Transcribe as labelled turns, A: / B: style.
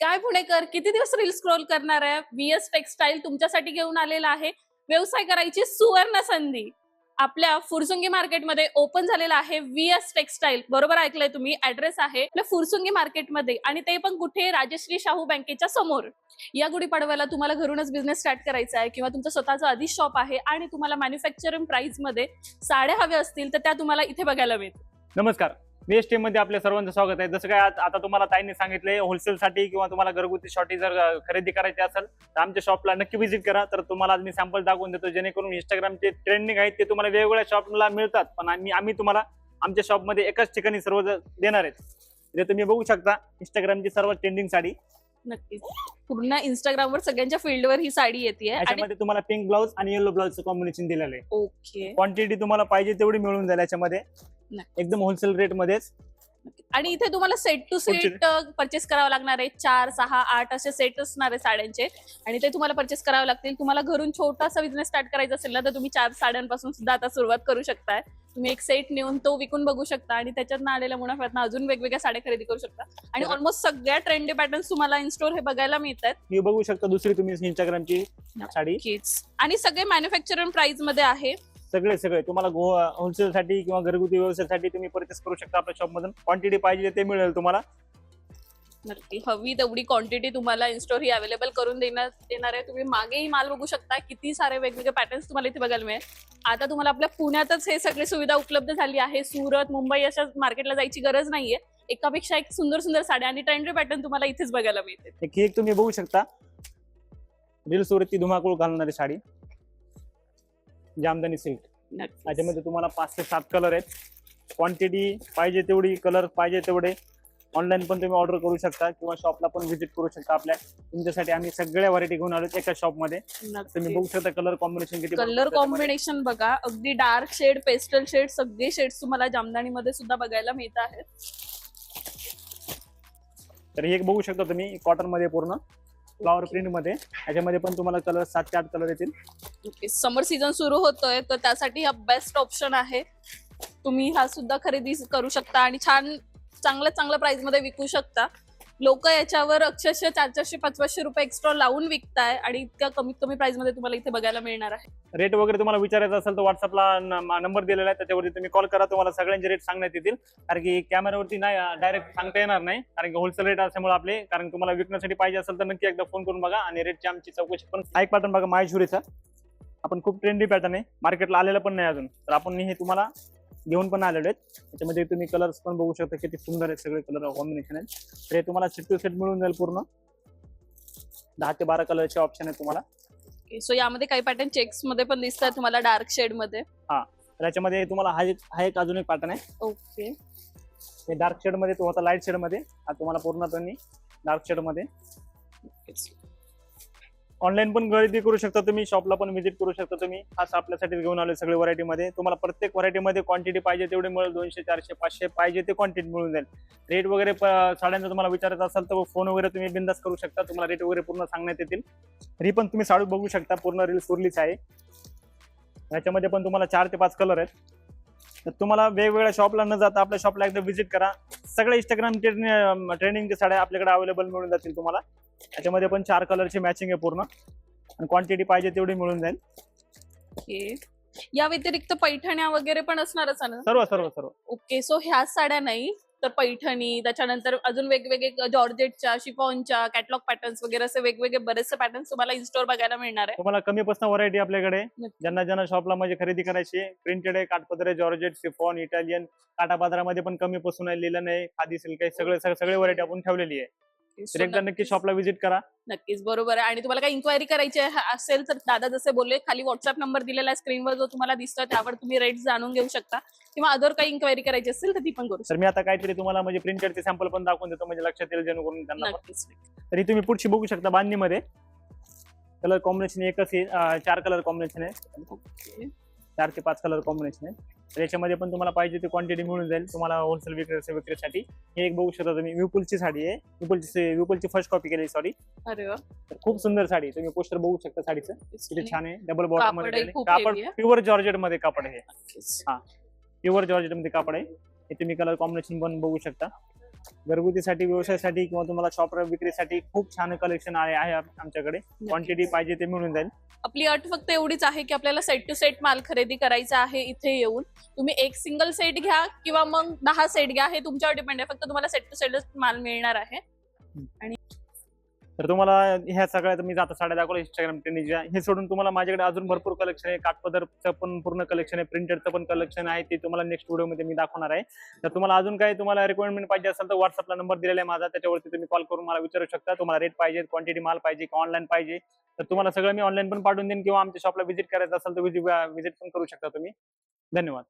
A: काय पुणेकर किती दिवस रील स्क्रोल करणार आहे? व्हीएस टेक्सटाईल तुमच्यासाठी घेऊन आलेला आहे व्यवसाय करायची सुवर्ण संधी. आपल्या फुरसुंगी मार्केटमध्ये ओपन झालेला आहे व्हीएस टेक्सटाईल. बरोबर ऐकलंय तुम्ही. ऍड्रेस आहे आपल्या फुरसुंगी मार्केटमध्ये आणि ते पण कुठे? राजश्री शाहू बँकेच्या समोर. या गुढीपाडव्याला तुम्हाला घरूनच बिझनेस स्टार्ट करायचा आहे किंवा तुमचं स्वतःचं आधीच शॉप आहे आणि तुम्हाला मॅन्युफॅक्चरिंग प्राइस मध्ये साड्या हव्या असतील तर त्या तुम्हाला इथे बघायला मिळतील.
B: नमस्कार, VSTM मध्ये आपल्या सर्वांचं स्वागत आहे. जसं काय आता तुम्हाला ताईंनी सांगितलंय, होलसेलसाठी किंवा तुम्हाला घरगुती शॉटी जर खरेदी करायची असेल तर आमच्या शॉपला नक्की व्हिजिट करा. तर तुम्हाला आज मी सॅम्पल दाखवून देतो, जेणेकरून इंस्टाग्रामचे ट्रेंडिंग आहेत ते तुम्हाला वेगवेगळ्या शॉपला मिळतात, पण आम्ही तुम्हाला आमच्या शॉपमध्ये एकाच ठिकाणी सर्व देणार आहेत. जे तुम्ही बघू शकता, इंस्टाग्रामची सर्व ट्रेंडिंग साडी.
A: नक्कीच पूर्ण इंस्टाग्रामवर सगळ्यांच्या फील्डवर ही साडी येते.
B: याच्यामध्ये तुम्हाला पिंक ब्लाउज आणि येलो ब्लाउजचं कॉम्बिनेशन दिलेलं आहे.
A: ओके,
B: क्वांटिटी तुम्हाला पाहिजे तेवढी मिळून जाईल याच्यामध्ये, एकदम होलसेल रेट मध्येच.
A: आणि इथे तुम्हाला सेट टू सेट परचेस करावं लागणार आहे. 4, 6, 8 असे सेट असणार आहे साड्यांचे आणि ते तुम्हाला परचेस करावे लागतील. तुम्हाला घरून छोटासा बिझनेस स्टार्ट करायचा असेल ना तर तुम्ही 4 साड्यांपासून सुद्धा आता सुरुवात करू शकताय. तुम्ही एक सेट नेऊन तो विकून बघू शकता आणि त्याच्यातनं आलेल्या मुनाफ्यातनं अजून वेगवेगळ्या साड्या खरेदी करू शकता. आणि ऑलमोस्ट सगळ्या ट्रेंडी पॅटर्न्स तुम्हाला इन स्टोर हे बघायला मिळतात.
B: मी बघू शकता दुसरी तुम्ही इंस्टाग्रामची साडी.
A: आणि सगळे मॅन्युफॅक्चरिंग प्राइस मध्ये आहे.
B: सगळे तुम्हाला होलसेल साठी किंवा घरगुती व्यवसायासाठी तुम्ही परचेस करू शकता आपल्या शॉप मधून. क्वांटिटी पाहिजे ते मिळेल तुम्हाला.
A: नक्की हवी तेवढी क्वांटिटी तुम्हाला इन स्टोर ही अवेलेबल करून देण्यात येणार आहे. तुम्ही मागेही माल बघू शकता, किती सारे वेगवेगळे पॅटर्न्स तुम्हाला इथे बघायला मिळेल. आता तुम्हाला आपल्या पुण्यातच हे सगळे सुविधा उपलब्ध झाली आहे. सुरत, मुंबई अशा मार्केटला जायची गरज नाहीये. एकापेक्षा एक सुंदर सुंदर साड्या आणि ट्रेंडी पॅटर्न तुम्हाला इथेच बघायला मिळते.
B: एक तुम्ही बघू शकता, रील्स वरती धुमाकूळ घालणारी साडी, जामदानी सिल्क. त्याच्यामध्ये तुम्हाला 5 ते 7 कलर आहेत. क्वांटिटी पाहिजे तेवढी, कलर पाहिजे तेवढे. ऑनलाईन पण तुम्ही ऑर्डर करू शकता किंवा शॉपला पण व्हिजिट करू शकता. आपल्या तुमच्यासाठी आम्ही सगळ्या व्हरायटी घेऊन आलो एका शॉप मध्ये. तुम्ही बघू शकता कलर कॉम्बिनेशन किती.
A: कलर कॉम्बिनेशन बघा, अगदी डार्क शेड, पेस्टल शेड, सगळे शेड्स तुम्हाला जामदानी मध्ये सुद्धा बघायला मिळत आहेत.
B: तर हे बघू शकता तुम्ही, कॉटन मध्ये पूर्ण फ्लॉवर प्रिंट मध्ये. याच्यामध्ये पण तुम्हाला कलर 7 ते 8 कलर येतील.
A: समर सीझन सुरू होतोय तर त्यासाठी हा बेस्ट ऑप्शन आहे. तुम्ही हा सुद्धा खरेदी करू शकता आणि चांगल्या प्राइस मध्ये विकू शकता. लोक याच्यावर अक्षरशः 400-500 रुपये एक्स्ट्रा लावून विकताय आणि इतक्या कमीत कमी प्राइस मध्ये तुम्हाला इथे बघायला मिळणार आहे.
B: रेट वगैरे तुम्हाला विचारायचा असेल तर व्हॉट्सअपला नंबर दिलेला आहे, त्याच्यावरती तुम्ही कॉल करा. तुम्हाला सगळ्यांचे रेट सांगण्यात येतील, कारण की कॅमेरावरती नाही डायरेक्ट सांगता येणार नाही, कारण की होलसेल रेट असल्यामुळे आपले. कारण तुम्हाला विकण्यासाठी पाहिजे असेल तर नक्की एकदा फोन करून बघा आणि रेटची आमची चौकशी पण. एक पॅटर्न बघा, माहेश्वरीचा. आपण खूप ट्रेंडी पॅटर्न आहे, मार्केटला आलेला पण नाही अजून, तर आपण हे तुम्हाला घेऊन पण आलेले आहेत. त्याच्यामध्ये तुम्ही कलर्स पण बघू शकता, किती सुंदर आहेत सगळे कलर कॉम्बिनेशन आहेत. तर हे तुम्हाला सेट टू सेट मिळून जाईल. पूर्ण 10 ते 12 कलरचे ऑप्शन आहेत तुम्हाला.
A: सो यामध्ये काही पॅटर्न चेक्स मध्ये पण दिसतात तुम्हाला, डार्क शेड मध्ये.
B: तर याच्यामध्ये तुम्हाला हा एक अजून एक पॅटर्न आहे.
A: ओके,
B: हे डार्क शेड मध्ये, तो होता लाईट शेड मध्ये, हा तुम्हाला पूर्ण डार्क शेड मध्ये. ऑनलाईन पण खरेदी करू शकता तुम्ही, शॉपला पण व्हिजिट करू शकता तुम्ही. खास आपल्यासाठी घेऊन आले सगळे व्हरायटी मध्ये. तुम्हाला प्रत्येक व्हरायटी मध्ये क्वांटिटी पाहिजे तेवढे मिळेल. 200, 400, 500 पाहिजे ते क्वांटिटी मिळून जाईल. रेट वगैरे साड्यांचा तुम्हाला विचारायचं असेल तर फोन वगैरे तुम्ही बिंदास करू शकता. तुम्हाला रेट वगैरे पूर्ण सांगण्यात येतील. ही पण तुम्ही साडी बघू शकता, पूर्ण रील सुरलीच आहे. याच्यामध्ये पण तुम्हाला 4 ते 5 कलर आहेत. तर तुम्हाला वेगवेगळ्या शॉपला न जाता आपल्या शॉपला एकदा व्हिजिट करा. सगळ्या इंस्टाग्राम ट्रेंडिंगच्या साड्या आपल्याकडे अवेलेबल मिळून जातील तुम्हाला. त्याच्यामध्ये पण 4 कलरची मॅचिंग आहे पूर्ण आणि क्वांटिटी पाहिजे तेवढी मिळून जाईल.
A: या व्यतिरिक्त पैठण्या वगैरे पण असणारच आहे ना?
B: सर्व.
A: ओके, सो ह्या साड्या नाही तर पैठणी, त्याच्यानंतर अजून वेगवेगळे जॉर्जेटच्या, शिफॉनच्या, कॅटलॉग पॅटर्न्स वगैरे असे वेगवेगळे बरेचसे पॅटर्न्स तुम्हाला इन स्टोर बघायला मिळणार आहे.
B: तुम्हाला कमी पासून व्हरायटी आपल्याकडे. ज्यांना शॉपला म्हणजे खरेदी करायची, प्रिंटेड आहे, काठपदर, जॉर्जेट, शिफॉन, इटालियन. काटा बाजारामध्ये पण कमी पासून आहे, लिहिलं नाही, खादी सिल्क आहे, सगळे व्हरायटी आपण ठेवलेली आहे. तर एकदा नक्की शॉपला व्हिजिट करा.
A: नक्कीच, बरोबर आहे. आणि तुम्हाला काही इन्क्वायरी करायची असेल तर दादा जसे बोलले, खाली व्हॉट्सअप नंबर दिलेला आहे स्क्रीनवर, जो तुम्हाला दिसतोय त्यावर तुम्ही रेट जाणून घेऊ शकता किंवा अदर काही इन्क्वायरी करायची असेल तर ती पण करू शकता.
B: तर मी आता काहीतरी तुम्हाला म्हणजे प्रिंटेडचे सॅम्पल पण दाखवून देतो, म्हणजे लक्षात येईल जेणेकरून त्यांना. तरी तुम्ही पुढची बघू शकता, बांधणीमध्ये कलर कॉम्बिनेशन एकच आहे. 4 कलर कॉम्बिनेशन आहे. 4 ते 5 कलर कॉम्बिनेशन आहे. तर याच्यामध्ये पण तुम्हाला पाहिजे ते क्वांटिटी मिळून जाईल तुम्हाला होलसेल विक्रीसाठी. हे एक बघू शकता तुम्ही, विपुलची साडी आहे. विपुलची फर्स्ट कॉपी केली, सॉरी.
A: अरे वा,
B: खूप सुंदर साडी. तुम्ही पोस्टर बघू शकता साडीचं, किती छान आहे. डबल बॉटम मध्ये कापड, प्युअर जॉर्जेट मध्ये कापड आहे. प्युअर जॉर्जेट मध्ये कापड आहे. हे तुम्ही कलर कॉम्बिनेशन पण बघू शकता. घरगुतीसाठी, व्यवसायासाठी किंवा तुम्हाला शॉप विक्रीसाठी खूप छान कलेक्शन आहे आमच्याकडे. क्वांटिटी पाहिजे ते मिळून जाईल.
A: आपली अट फक्त एवढीच आहे की आपल्याला सेट टू सेट माल खरेदी करायचा आहे इथे येऊन. तुम्ही एक सिंगल सेट घ्या किंवा मग 10 सेट घ्या, हे तुमच्यावर डिपेंड आहे. फक्त तुम्हाला सेट टू सेटच माल मिळणार आहे.
B: तर तुम्हाला ह्या सगळ्या मी जाता साड्या दाखवल्या इंस्टाग्राम ट्रेंडिंगच्या, हे सोडून तुम्हाला माझ्याकडे अजून भरपूर कलेक्शन आहे. काठपदरचं पण पूर्ण कलेक्शन आहे, प्रिंटेडचं पण कलेक्शन आहे, ते तुम्हाला नेक्स्ट व्हिडिओमध्ये मी दाखवणार आहे. तर तुम्हाला अजून काही तुम्हाला रिक्वायरमेंट पाहिजे असेल तर व्हॉट्सअपला नंबर दिलेला आहे माझा, त्याच्यावरती तुम्ही कॉल करून मला विचारू शकता. तुम्हाला रेट पाहिजे, क्वांटिटी माल पाहिजे किंवा ऑनलाईन पाहिजे, तर तुम्हाला सगळं मी ऑनलाईन पण पाठवून देईन किंवा आमच्या शॉपला व्हिजिट करायचं असेल तर व्हिजिट पण करू शकता तुम्ही. धन्यवाद.